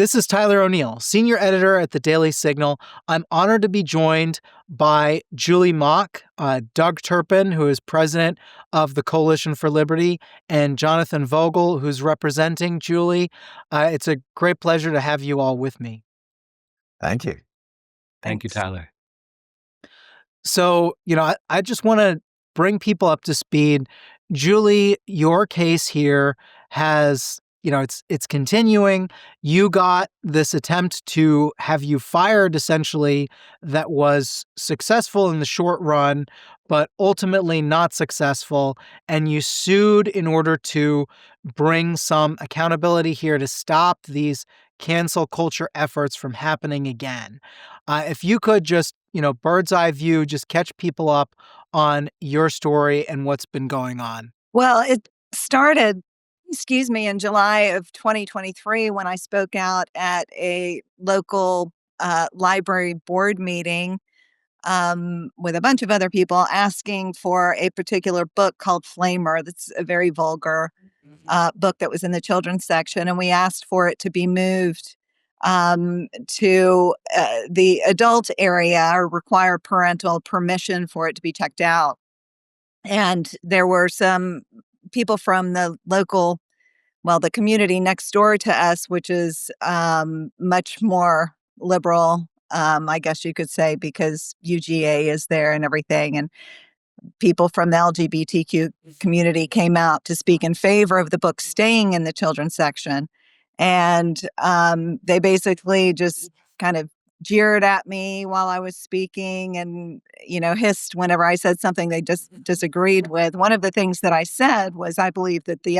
This is Tyler O'Neill, senior editor at the Daily Signal. I'm honored to be joined by Julie Mauck, Doug Turpin, who is president of the Coalition for Liberty, and Jonathan Vogel, who's representing Julie. It's a great pleasure to have you all with me. Thank you. Thank you, Tyler. So, I just want to bring people up to speed. Julie, your case here has, it's continuing. You got this attempt to have you fired, essentially, that was successful in the short run, but ultimately not successful. And you sued in order to bring some accountability here to stop these cancel culture efforts from happening again. If you could just, bird's eye view, just catch people up on your story and what's been going on. Well, it started, in July of 2023 when I spoke out at a local library board meeting with a bunch of other people asking for a particular book called Flamer. That's a very vulgar book that was in the children's section. And we asked for it to be moved to the adult area or require parental permission for it to be checked out. And there were some people from the local, the community next door to us, which is much more liberal, I guess you could say, because UGA is there and everything. And people from the LGBTQ community came out to speak in favor of the book staying in the children's section. And they basically just kind of jeered at me while I was speaking and, hissed whenever I said something they just disagreed with. One of the things that I said was I believe that the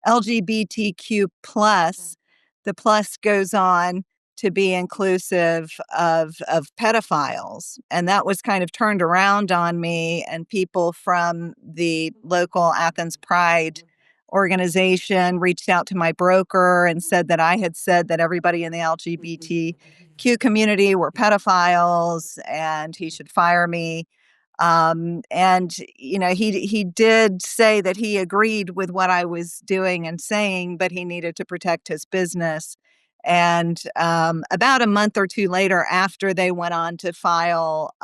LGBTQ plus, the plus goes on to be inclusive of pedophiles. And that was kind of turned around on me, and people from the local Athens Pride organization reached out to my broker and said that I had said that everybody in the LGBTQ community were pedophiles and he should fire me. He did say that he agreed with what I was doing and saying, but he needed to protect his business. And about a month or two later, after they went on to file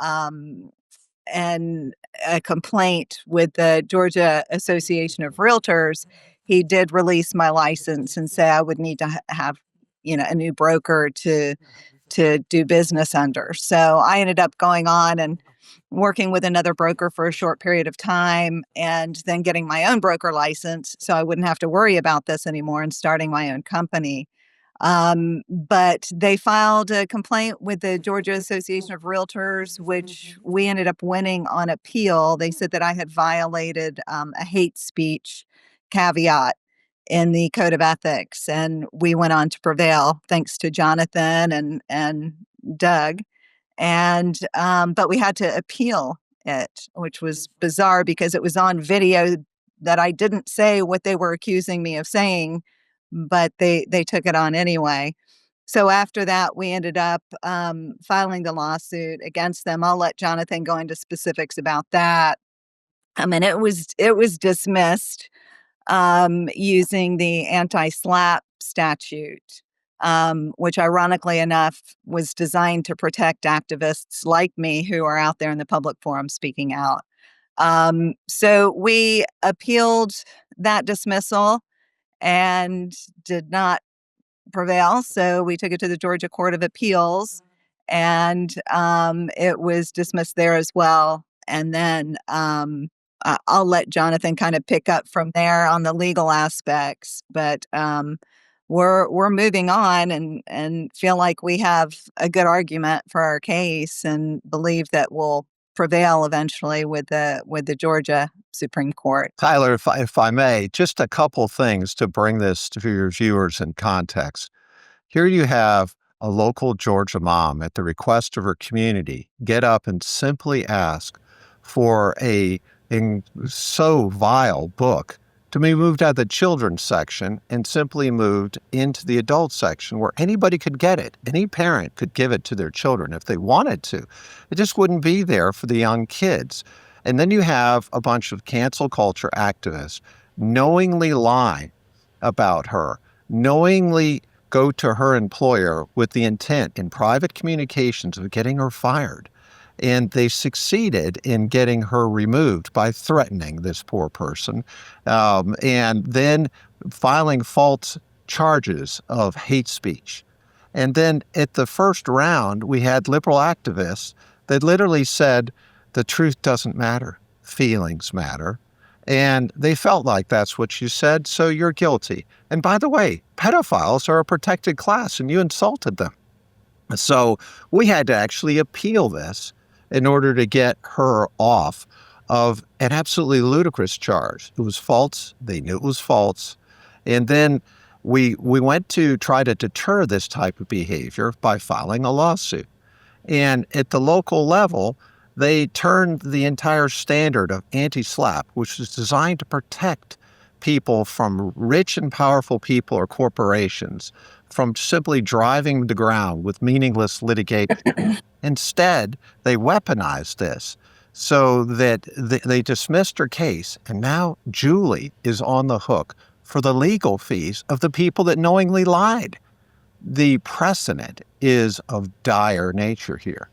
a complaint with the Georgia Association of Realtors, he did release my license and say I would need to have, a new broker to do business under. So I ended up going on and working with another broker for a short period of time and then getting my own broker license so I wouldn't have to worry about this anymore and starting my own company. But they filed a complaint with the Georgia Association of Realtors, which we ended up winning on appeal. They said that I had violated a hate speech caveat in the Code of Ethics, and we went on to prevail thanks to Jonathan and Doug. And but we had to appeal it, which was bizarre because it was on video that I didn't say what they were accusing me of saying, but they took it on anyway. So after that, we ended up filing the lawsuit against them. I'll let Jonathan go into specifics about that. I mean, it was dismissed using the anti-SLAPP statute, which ironically enough was designed to protect activists like me who are out there in the public forum speaking out. So we appealed that dismissal and did not prevail. So we took it to the Georgia Court of Appeals, and it was dismissed there as well. And then I'll let Jonathan kind of pick up from there on the legal aspects. But we're moving on and feel like we have a good argument for our case and believe that we'll prevail eventually with the Georgia Supreme Court. Tyler, if I may, just a couple things to bring this to your viewers in context. Here you have a local Georgia mom at the request of her community get up and simply ask for a so vile book to be moved out of the children's section and simply moved into the adult section where anybody could get it. Any parent could give it to their children if they wanted to. It just wouldn't be there for the young kids. And then you have a bunch of cancel culture activists knowingly lie about her, knowingly go to her employer with the intent in private communications of getting her fired. And they succeeded in getting her removed by threatening this poor person, and then filing false charges of hate speech. And then at the first round, we had liberal activists that literally said, the truth doesn't matter, feelings matter. And they felt like that's what you said, so you're guilty. And by the way, pedophiles are a protected class, and you insulted them. So we had to actually appeal this in order to get her off of an absolutely ludicrous charge. It was false. They knew it was false. And then we went to try to deter this type of behavior by filing a lawsuit. And at the local level, they turned the entire standard of anti-SLAPP, which is designed to protect people from rich and powerful people or corporations from simply driving the ground with meaningless litigation. Instead, they weaponized this so that they dismissed her case, and now Julie is on the hook for the legal fees of the people that knowingly lied. The precedent is of dire nature here.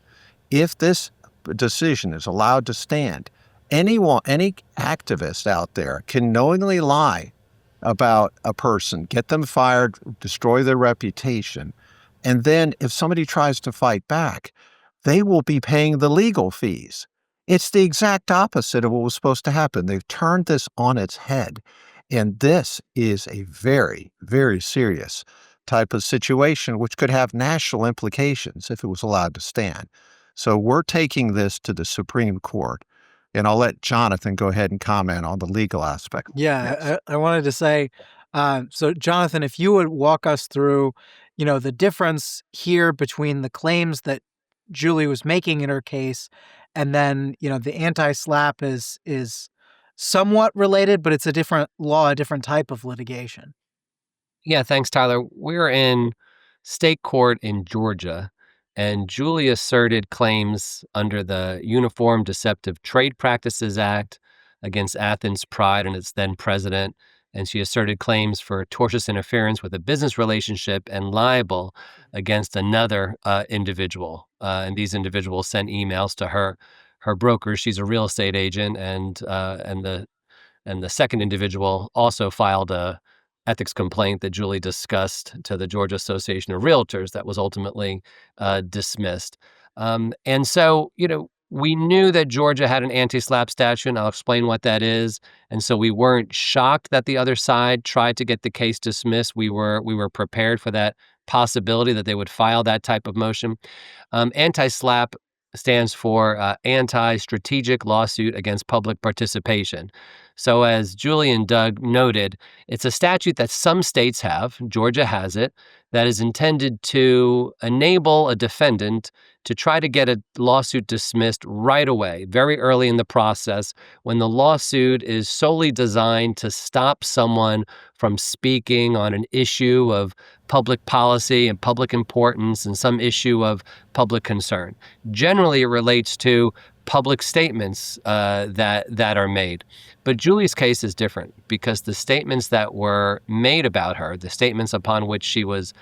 If this decision is allowed to stand, any activist out there can knowingly lie about a person, get them fired, destroy their reputation, and then if somebody tries to fight back, they will be paying the legal fees. It's the exact opposite of what was supposed to happen. They've turned this on its head, and this is a very, very serious type of situation which could have national implications if it was allowed to stand. So we're taking this to the Supreme Court, and I'll let Jonathan go ahead and comment on the legal aspect. Yeah, Yes. I wanted to say, so Jonathan, if you would walk us through, the difference here between the claims that Julie was making in her case, and then, the anti-SLAPP is somewhat related, but it's a different law, a different type of litigation. Yeah, thanks, Tyler. We're in state court in Georgia, and Julie asserted claims under the Uniform Deceptive Trade Practices Act against Athens Pride and its then president. And she asserted claims for tortious interference with a business relationship and libel against another individual. And these individuals sent emails to her brokers. She's a real estate agent, and the second individual also filed a ethics complaint that Julie discussed to the Georgia Association of Realtors that was ultimately dismissed. And so, we knew that Georgia had an anti-SLAPP statute, and I'll explain what that is. And so we weren't shocked that the other side tried to get the case dismissed. We were prepared for that possibility that they would file that type of motion. Anti-SLAPP stands for Anti-Strategic Lawsuit Against Public Participation. So as Julie and Doug noted, it's a statute that some states have, Georgia has it, that is intended to enable a defendant to try to get a lawsuit dismissed right away, very early in the process, when the lawsuit is solely designed to stop someone from speaking on an issue of public policy and public importance and some issue of public concern. Generally, it relates to public statements that are made. But Julie's case is different because the statements that were made about her, the statements upon which she was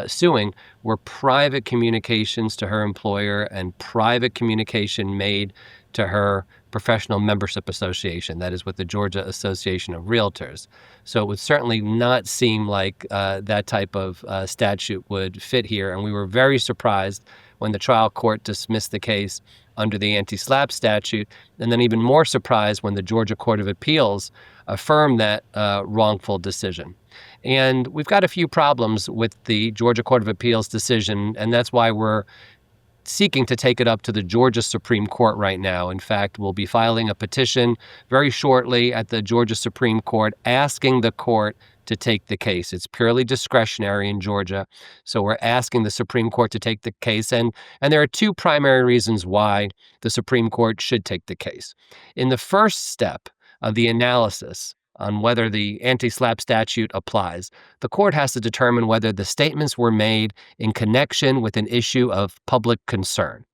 suing, were private communications to her employer and private communication made to her professional membership association, that is with the Georgia Association of Realtors. So it would certainly not seem like that type of statute would fit here. And we were very surprised when the trial court dismissed the case under the anti-SLAPP statute, and then even more surprised when the Georgia Court of Appeals affirmed that wrongful decision. And we've got a few problems with the Georgia Court of Appeals decision, and that's why we're seeking to take it up to the Georgia Supreme Court right now. In fact, we'll be filing a petition very shortly at the Georgia Supreme Court asking the court to take the case. It's purely discretionary in Georgia. So we're asking the Supreme Court to take the case. And there are two primary reasons why the Supreme Court should take the case. In the first step of the analysis on whether the anti-SLAPP statute applies, the court has to determine whether the statements were made in connection with an issue of public concern.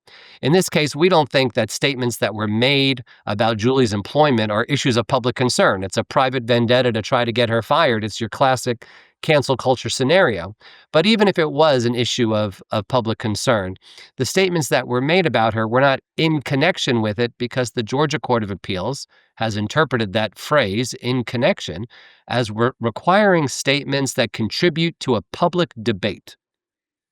In this case, we don't think that statements that were made about Julie's employment are issues of public concern. It's a private vendetta to try to get her fired. It's your classic cancel culture scenario. But even if it was an issue of public concern, the statements that were made about her were not in connection with it, because the Georgia Court of Appeals has interpreted that phrase, in connection, as requiring statements that contribute to a public debate.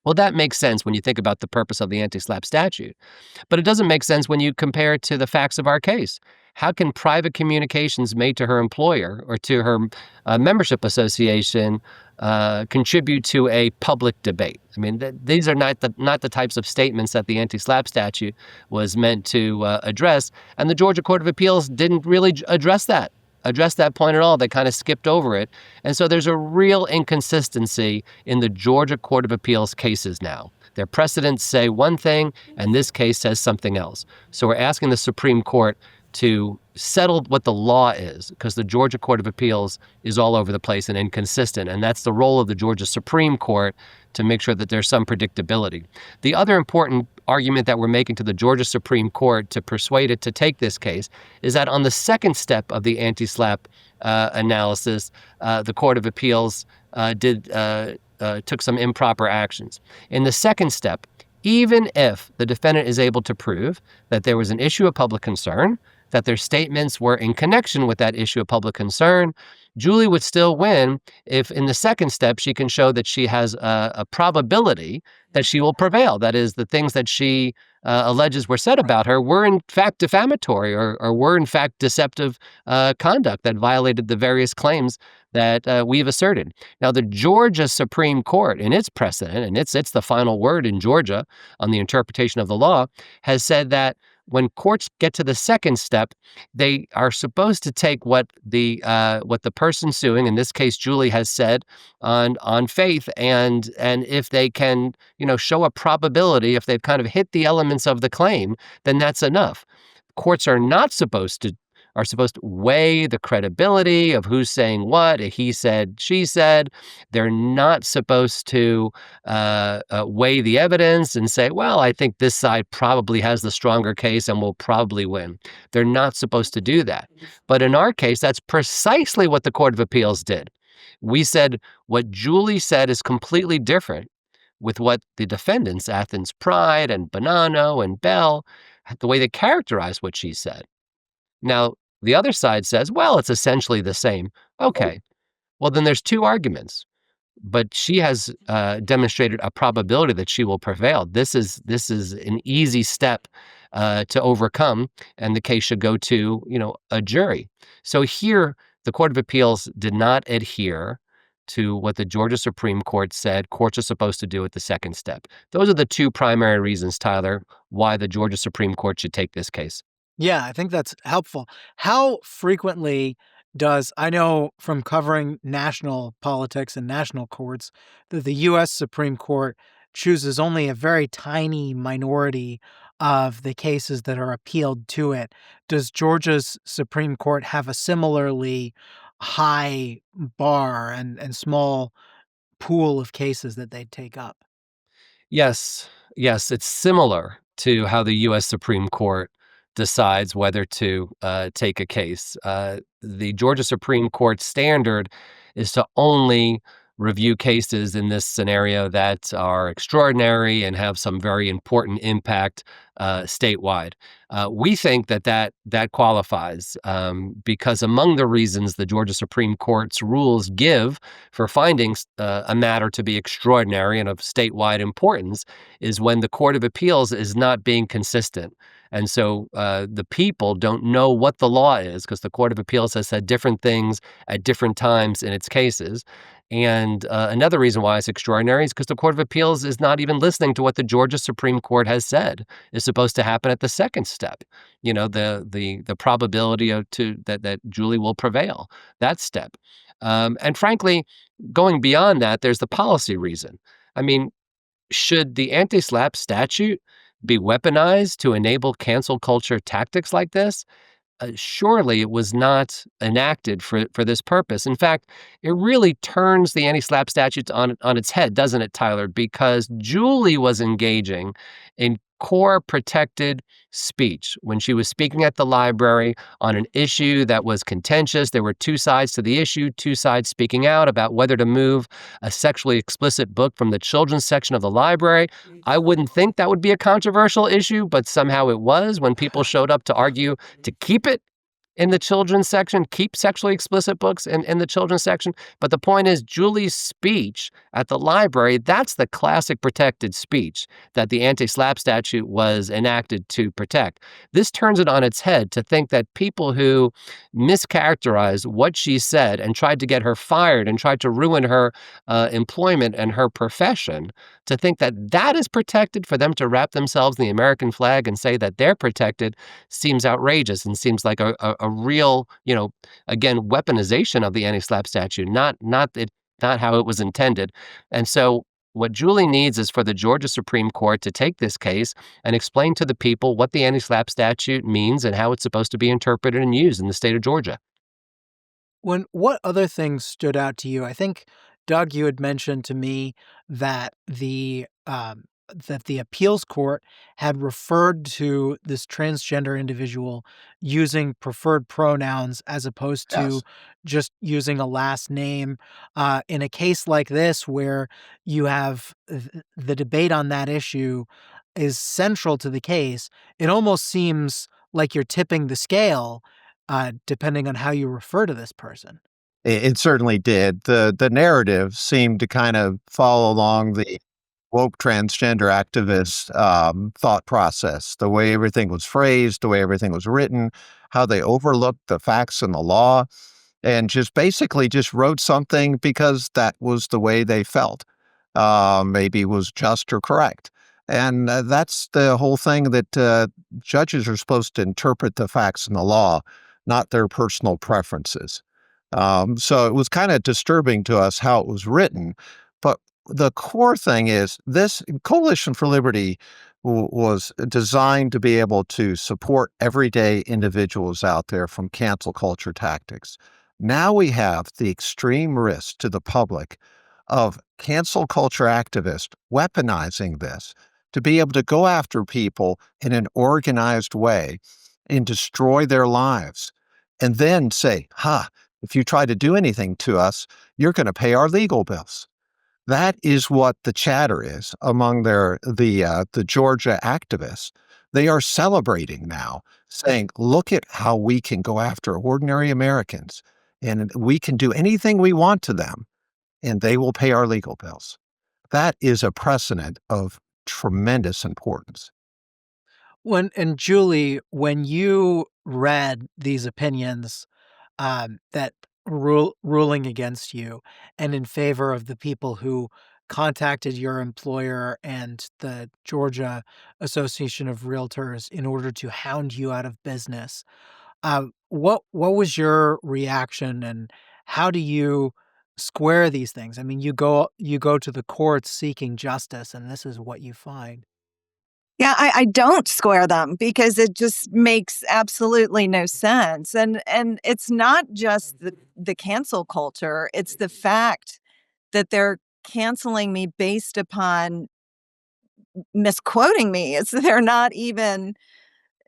Well, that makes sense when you think about the purpose of the anti-SLAPP statute, but it doesn't make sense when you compare it to the facts of our case. How can private communications made to her employer or to her membership association contribute to a public debate? I mean, these are not the types of statements that the anti-SLAPP statute was meant to address, and the Georgia Court of Appeals didn't really address that point at all. They kind of skipped over it. And so there's a real inconsistency in the Georgia Court of Appeals cases now. Their precedents say one thing, and this case says something else. So we're asking the Supreme Court to settle what the law is, because the Georgia Court of Appeals is all over the place and inconsistent. And that's the role of the Georgia Supreme Court, to make sure that there's some predictability. The other important argument that we're making to the Georgia Supreme Court to persuade it to take this case is that on the second step of the anti-SLAPP analysis, the Court of Appeals took some improper actions. In the second step, even if the defendant is able to prove that there was an issue of public concern, that their statements were in connection with that issue of public concern, Julie would still win if in the second step she can show that she has a probability that she will prevail. That is, the things that she alleges were said about her were in fact defamatory or were in fact deceptive conduct that violated the various claims that we've asserted. Now, the Georgia Supreme Court, in its precedent, and it's the final word in Georgia on the interpretation of the law, has said that when courts get to the second step, they are supposed to take what the person suing, in this case Julie, has said on faith, and if they can show a probability, if they've kind of hit the elements of the claim, then that's enough. Courts are supposed to weigh the credibility of who's saying what, a he said, she said. They're not supposed to weigh the evidence and say, well, I think this side probably has the stronger case and will probably win. They're not supposed to do that. But in our case, that's precisely what the Court of Appeals did. We said what Julie said is completely different with what the defendants, Athens Pride and Bonanno and Bell, the way they characterized what she said. Now, the other side says, well, it's essentially the same. Okay, well, then there's two arguments. But she has demonstrated a probability that she will prevail. This is an easy step to overcome, and the case should go to a jury. So here, the Court of Appeals did not adhere to what the Georgia Supreme Court said courts are supposed to do at the second step. Those are the two primary reasons, Tyler, why the Georgia Supreme Court should take this case. Yeah, I think that's helpful. How frequently I know from covering national politics and national courts, that the U.S. Supreme Court chooses only a very tiny minority of the cases that are appealed to it. Does Georgia's Supreme Court have a similarly high bar and small pool of cases that they take up? Yes, it's similar to how the U.S. Supreme Court decides whether to take a case. The Georgia Supreme Court standard is to only review cases in this scenario that are extraordinary and have some very important impact statewide. We think that qualifies because among the reasons the Georgia Supreme Court's rules give for finding a matter to be extraordinary and of statewide importance is when the Court of Appeals is not being consistent. And so the people don't know what the law is because the Court of Appeals has said different things at different times in its cases. And another reason why it's extraordinary is because the Court of Appeals is not even listening to what the Georgia Supreme Court has said is supposed to happen at the second step. The probability that Julie will prevail, that step. And frankly, going beyond that, there's the policy reason. I mean, should the anti-SLAPP statute be weaponized to enable cancel culture tactics like this? Surely it was not enacted for this purpose. In fact, it really turns the anti-SLAPP statute on its head, doesn't it, Tyler? Because Julie was engaging in core protected speech. When she was speaking at the library on an issue that was contentious, there were two sides to the issue, two sides speaking out about whether to move a sexually explicit book from the children's section of the library. I wouldn't think that would be a controversial issue, but somehow it was when people showed up to argue to keep it in the children's section, keep sexually explicit books in the children's section. But the point is, Julie's speech at the library, that's the classic protected speech that the anti-SLAPP statute was enacted to protect. This turns it on its head to think that people who mischaracterized what she said and tried to get her fired and tried to ruin her employment and her profession, to think that that is protected, for them to wrap themselves in the American flag and say that they're protected, seems outrageous and seems like a real, again, weaponization of the anti-SLAPP statute, not how it was intended. And so what Julie needs is for the Georgia Supreme Court to take this case and explain to the people what the anti-SLAPP statute means and how it's supposed to be interpreted and used in the state of Georgia. What other things stood out to you? I think, Doug, you had mentioned to me that the appeals court had referred to this transgender individual using preferred pronouns as opposed to Yes. just using a last name. In a case like this, where you have the debate on that issue is central to the case, it almost seems like you're tipping the scale, depending on how you refer to this person. It certainly did. The narrative seemed to kind of follow along the woke transgender activist thought process, the way everything was phrased, the way everything was written, how they overlooked the facts and the law, and just basically just wrote something because that was the way they felt, maybe was just or correct. And that's the whole thing, that judges are supposed to interpret the facts and the law, not their personal preferences. So it was kind of disturbing to us how it was written. But the core thing is, this Coalition for Liberty was designed to be able to support everyday individuals out there from cancel culture tactics. Now we have the extreme risk to the public of cancel culture activists weaponizing this to be able to go after people in an organized way and destroy their lives, and then say, if you try to do anything to us, you're going to pay our legal bills. That is what the chatter is among the Georgia activists. They are celebrating now, saying, look at how we can go after ordinary Americans, and we can do anything we want to them, and they will pay our legal bills. That is a precedent of tremendous importance. Julie, when you read these opinions, that ruling against you and in favor of the people who contacted your employer and the Georgia Association of Realtors in order to hound you out of business, what was your reaction, and how do you square these things? I mean, you go to the courts seeking justice, and this is what you find. Yeah, I don't square them because it just makes absolutely no sense. And it's not just the cancel culture, it's the fact that they're canceling me based upon misquoting me. It's they're not even,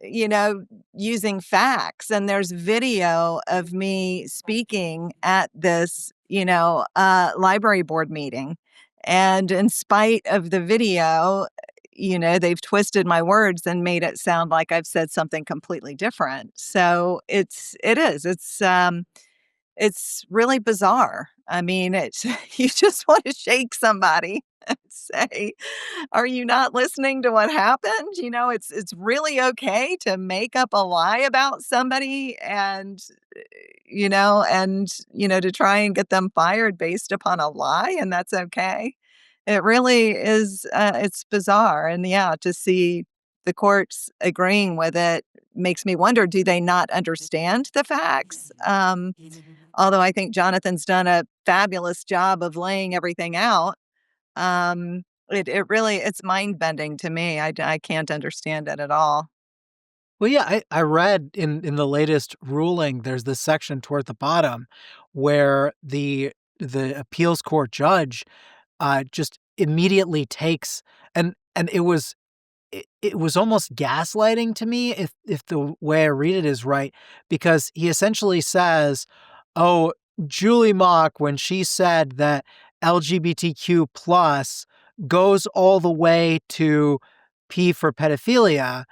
you know, using facts. And there's video of me speaking at this, library board meeting. And in spite of the video, they've twisted my words and made it sound like I've said something completely different. So it's really bizarre. I mean, it's you just want to shake somebody and say, "Are you not listening to what happened?" It's really okay to make up a lie about somebody to try and get them fired based upon a lie, and that's okay. It really is, it's bizarre, and yeah, to see the courts agreeing with it makes me wonder, do they not understand the facts? Although I think Jonathan's done a fabulous job of laying everything out, it really it's mind-bending to me. I can't understand it at all. Well, yeah, I read in the latest ruling, there's this section toward the bottom where the appeals court judge just immediately takes, and it was it was almost gaslighting to me, if the way I read it is right, because he essentially says, "Oh, Julie Mauck, when she said that LGBTQ plus goes all the way to P for pedophilia,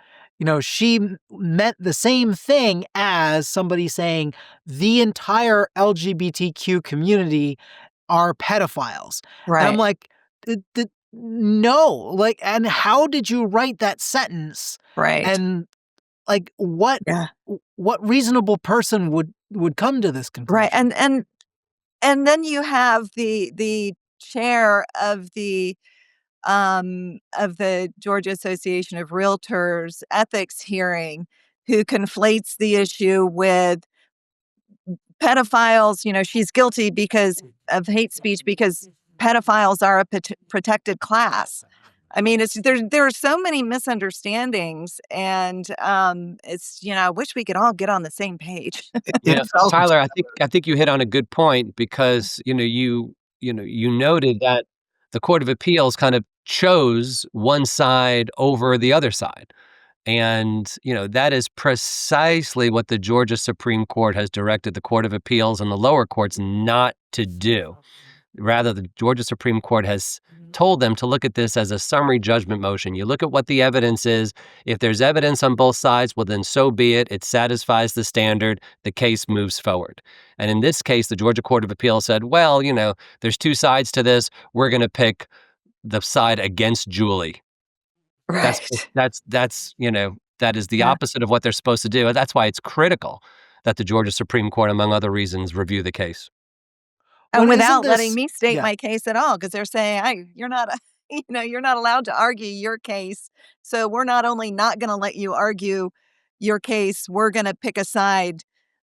she meant the same thing as somebody saying the entire LGBTQ community are pedophiles." And I'm Right. like, no, like, and how did you write that sentence? Right. And like, what Yeah. reasonable person would come to this Right. conclusion? And then you have the chair of the Georgia Association of Realtors ethics hearing, who conflates the issue with pedophiles. She's guilty because of hate speech because pedophiles are a protected class. I mean, there are so many misunderstandings, and I wish we could all get on the same page. It felt Tyler, I think you hit on a good point because you noted that the Court of Appeals kind of chose one side over the other side. And, that is precisely what the Georgia Supreme Court has directed the Court of Appeals and the lower courts not to do. Rather, the Georgia Supreme Court has told them to look at this as a summary judgment motion. You look at what the evidence is. If there's evidence on both sides, well, then so be it. It satisfies the standard. The case moves forward. And in this case, the Georgia Court of Appeals said, well, there's two sides to this. We're going to pick the side against Julie. That's Right. that is the Yeah. opposite of what they're supposed to do. That's why it's critical that the Georgia Supreme Court, among other reasons, review the case. And But isn't without letting this me state yeah. my case at all, because they're saying, you're not, you're not allowed to argue your case. So we're not only not going to let you argue your case, we're going to pick a side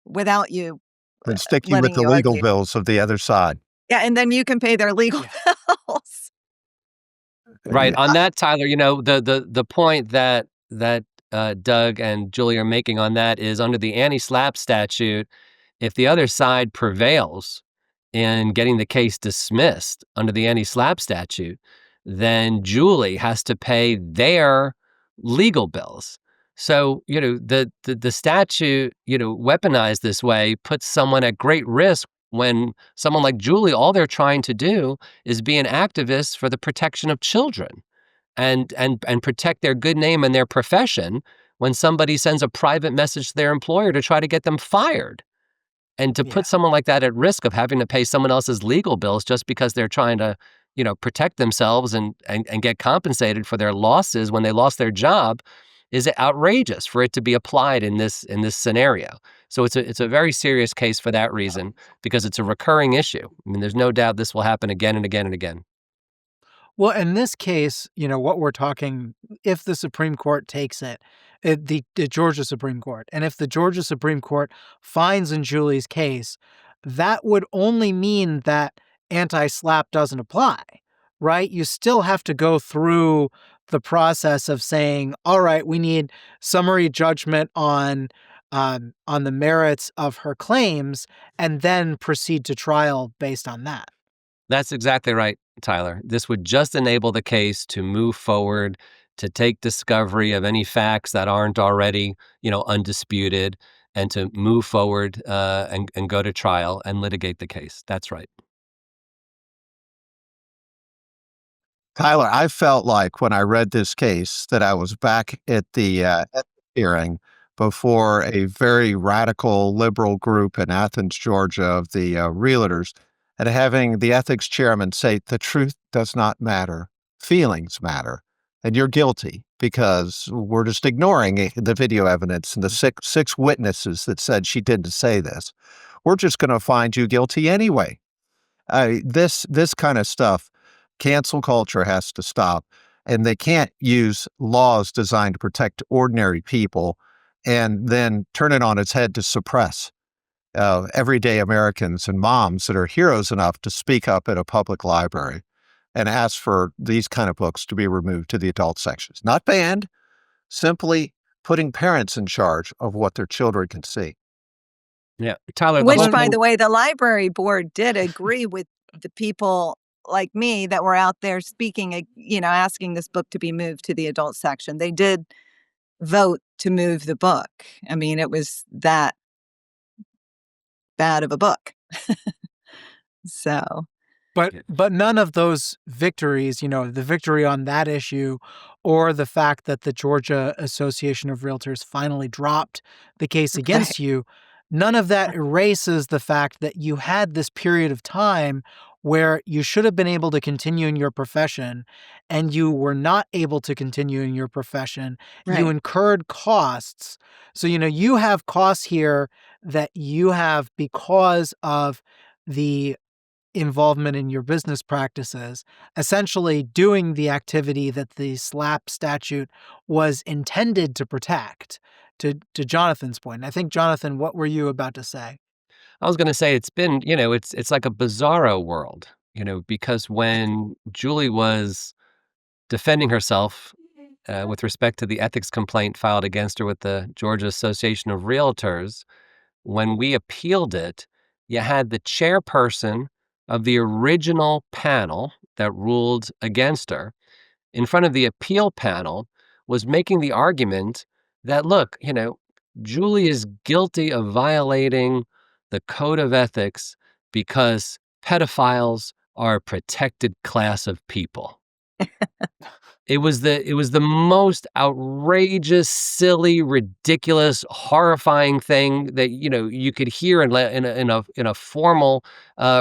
without you been sticking with letting the you legal argue. bills of the other side. Yeah, and then you can pay their legal bills. Right. On that, Tyler, the point that Doug and Julie are making on that is under the anti-SLAPP statute, if the other side prevails in getting the case dismissed under the anti-SLAPP statute, then Julie has to pay their legal bills. So, the statute, weaponized this way, puts someone at great risk when someone like Julie, all they're trying to do is be an activist for the protection of children and protect their good name and their profession when somebody sends a private message to their employer to try to get them fired. And to Yeah. put someone like that at risk of having to pay someone else's legal bills just because they're trying to, protect themselves and get compensated for their losses when they lost their job is outrageous for it to be applied in this scenario. So it's a very serious case for that reason because it's a recurring issue. I mean, there's no doubt this will happen again and again and again. Well, in this case, what we're talking, if the Supreme Court takes it, the Georgia Supreme Court, and if the Georgia Supreme Court finds in Julie's case, that would only mean that anti-SLAPP doesn't apply, right? You still have to go through the process of saying, all right, we need summary judgment on the merits of her claims, and then proceed to trial based on that. That's exactly right, Tyler. This would just enable the case to move forward, to take discovery of any facts that aren't already, undisputed, and to move forward and go to trial and litigate the case. That's right. Tyler, I felt like when I read this case that I was back at the hearing before a very radical liberal group in Athens, Georgia, of the realtors, and having the ethics chairman say, the truth does not matter, feelings matter, and you're guilty because we're just ignoring the video evidence and the six witnesses that said she didn't say this. We're just going to find you guilty anyway. This kind of stuff, cancel culture has to stop, and they can't use laws designed to protect ordinary people and then turn it on its head to suppress everyday Americans and moms that are heroes enough to speak up at a public library and ask for these kind of books to be removed to the adult sections. Not banned, simply putting parents in charge of what their children can see. Yeah, Tyler, the Which, whole by thing. the way, the library board did agree with the people like me that were out there speaking, asking this book to be moved to the adult section. They did vote to move the book. I mean, it was that bad of a book. So, But none of those victories, the victory on that issue or the fact that the Georgia Association of Realtors finally dropped the case against you, none of that erases the fact that you had this period of time where you should have been able to continue in your profession and you were not able to continue in your profession. You right. incurred costs. So, you have costs here that you have because of the involvement in your business practices, essentially doing the activity that the SLAPP statute was intended to protect, to Jonathan's point. And I think, Jonathan, what were you about to say? I was going to say it's been, it's like a bizarro world, because when Julie was defending herself with respect to the ethics complaint filed against her with the Georgia Association of Realtors, when we appealed it, you had the chairperson of the original panel that ruled against her in front of the appeal panel was making the argument that, look, Julie is guilty of violating the code of ethics because pedophiles are a protected class of people. It was the most outrageous, silly, ridiculous, horrifying thing that you could hear in a formal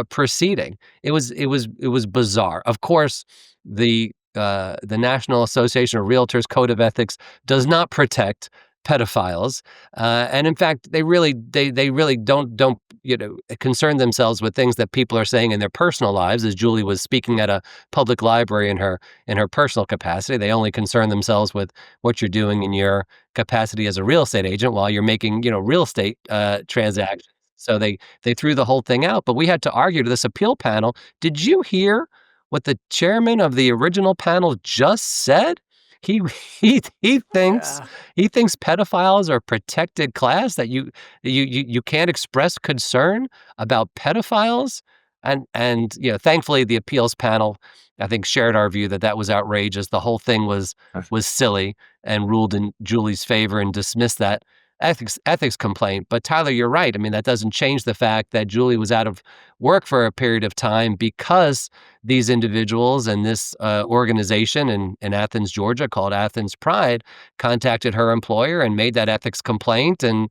proceeding. It was bizarre. Of course, the National Association of Realtors Code of Ethics does not protect pedophiles, and in fact, they really don't concern themselves with things that people are saying in their personal lives. As Julie was speaking at a public library in her personal capacity, they only concern themselves with what you're doing in your capacity as a real estate agent while you're making real estate transactions. So they threw the whole thing out. But we had to argue to this appeal panel. Did you hear what the chairman of the original panel just said? He thinks he thinks pedophiles are a protected class, that you can't express concern about pedophiles, and thankfully the appeals panel, I think, shared our view that that was outrageous. The whole thing was silly and ruled in Julie's favor and dismissed that ethics complaint. But Tyler, you're right. I mean, that doesn't change the fact that Julie was out of work for a period of time because these individuals and this organization in Athens, Georgia, called Athens Pride, contacted her employer and made that ethics complaint, and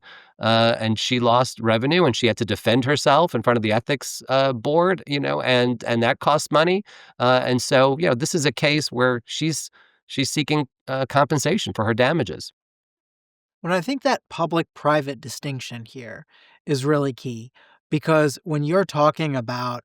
she lost revenue and she had to defend herself in front of the ethics board, and that cost money. And so, this is a case where she's seeking compensation for her damages. Well, I think that public-private distinction here is really key, because when you're talking about,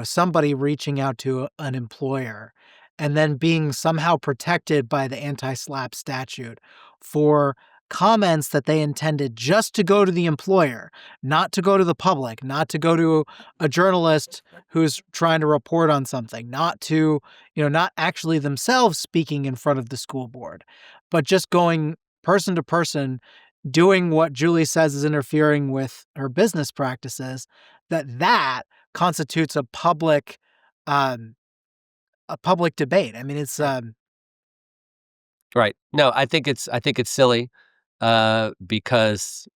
somebody reaching out to an employer and then being somehow protected by the anti-SLAPP statute for comments that they intended just to go to the employer, not to go to the public, not to go to a journalist who's trying to report on something, not to, not actually themselves speaking in front of the school board, but just going person to person, doing what Julie says is interfering with her business practices, that constitutes a public debate. I mean, it's Right. No, I think it's silly because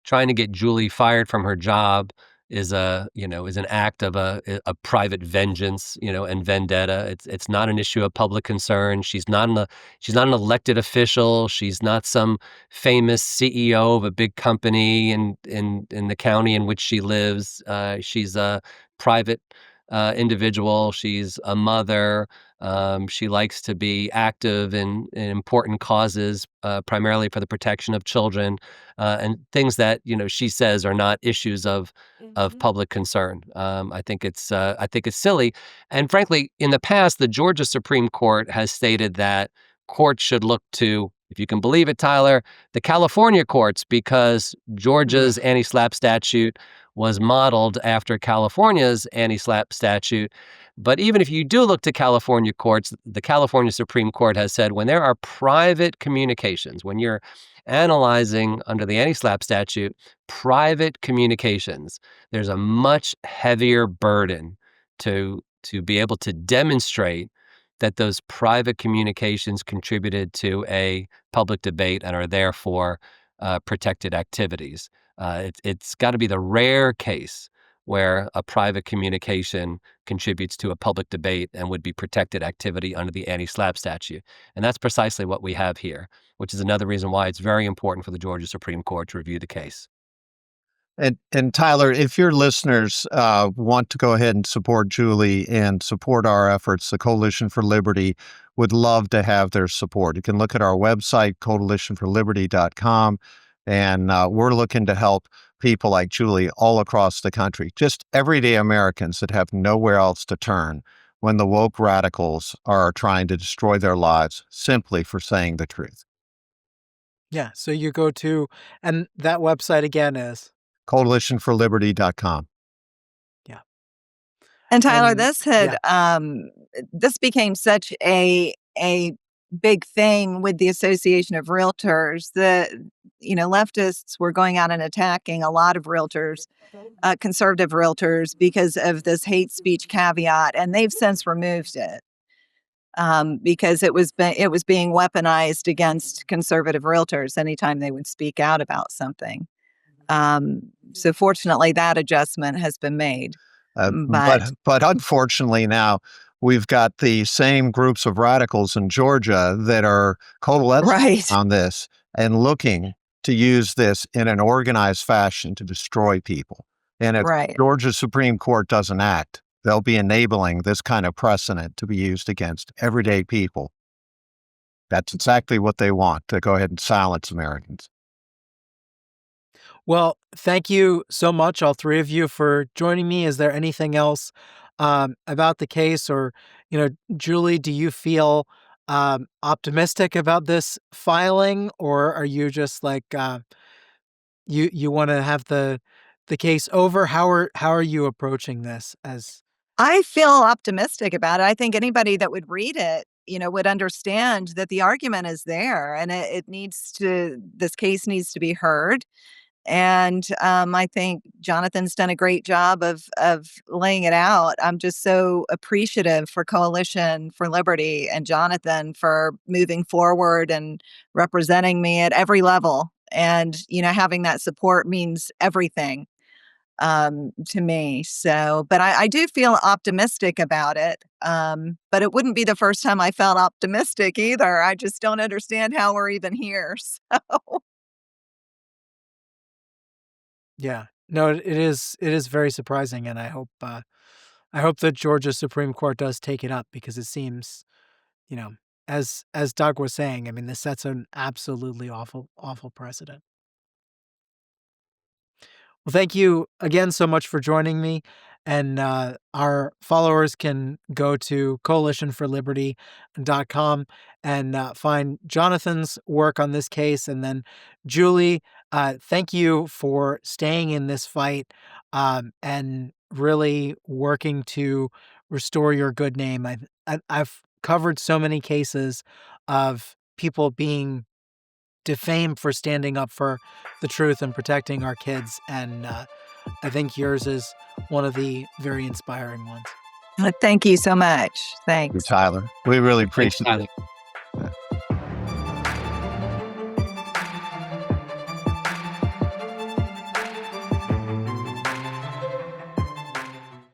trying to get Julie fired from her job is an act of a private vengeance, and vendetta. It's not an issue of public concern. She's not an elected official. She's not some famous CEO of a big company in the county in which she lives. She's a private individual. She's a mother. She likes to be active in important causes, primarily for the protection of children, and things that she says are not issues of public concern. I think it's silly, and frankly, in the past, the Georgia Supreme Court has stated that courts should look to, if you can believe it, Tyler, the California courts, because Georgia's anti-SLAPP statute was modeled after California's anti-SLAPP statute. But even if you do look to California courts, the California Supreme Court has said when there are private communications, when you're analyzing under the anti-SLAPP statute, private communications, there's a much heavier burden to to be able to demonstrate that those private communications contributed to a public debate and are therefore protected activities. It's got to be the rare case where a private communication contributes to a public debate and would be protected activity under the anti-SLAPP statute. And that's precisely what we have here, which is another reason why it's very important for the Georgia Supreme Court to review the case. And Tyler, if your listeners want to go ahead and support Julie and support our efforts, the Coalition for Liberty would love to have their support. You can look at our website, coalitionforliberty.com, and we're looking to help people like Julie all across the country, just everyday Americans that have nowhere else to turn when the woke radicals are trying to destroy their lives simply for saying the truth. Yeah, so you go to, and that website again is? coalitionforliberty.com. Yeah. And Tyler, And this became such a big thing with the Association of Realtors. Leftists were going out and attacking a lot of realtors, conservative realtors, because of this hate speech caveat, and they've since removed it because it was being weaponized against conservative realtors anytime they would speak out about something. So fortunately, that adjustment has been made. But unfortunately now, we've got the same groups of radicals in Georgia that are coalescing right. on this and looking to use this in an organized fashion to destroy people. And if Right. Georgia Supreme Court doesn't act, they'll be enabling this kind of precedent to be used against everyday people. That's exactly what they want, to go ahead and silence Americans. Well, thank you so much, all three of you, for joining me. Is there anything else about the case, or, Julie, do you feel optimistic about this filing, or are you just like you want to have the case over? How are you approaching this? I feel optimistic about it. I think anybody that would read it, would understand that the argument is there, and this case needs to be heard. And I think Jonathan's done a great job of laying it out. I'm just so appreciative for Coalition for Liberty and Jonathan for moving forward and representing me at every level. And, having that support means everything to me. So, but I do feel optimistic about it. But it wouldn't be the first time I felt optimistic either. I just don't understand how we're even here. So. Yeah, no, it is very surprising, and I hope that Georgia Supreme Court does take it up, because it seems, as Doug was saying, I mean, this sets an absolutely awful precedent. Well, thank you again so much for joining me. And our followers can go to coalitionforliberty.com and find Jonathan's work on this case. And then, Julie, thank you for staying in this fight and really working to restore your good name. I've covered so many cases of people being defamed for standing up for the truth and protecting our kids. And I think yours is one of the very inspiring ones. Thank you so much. Thanks. Tyler, we really appreciate it. Thanks, Tyler.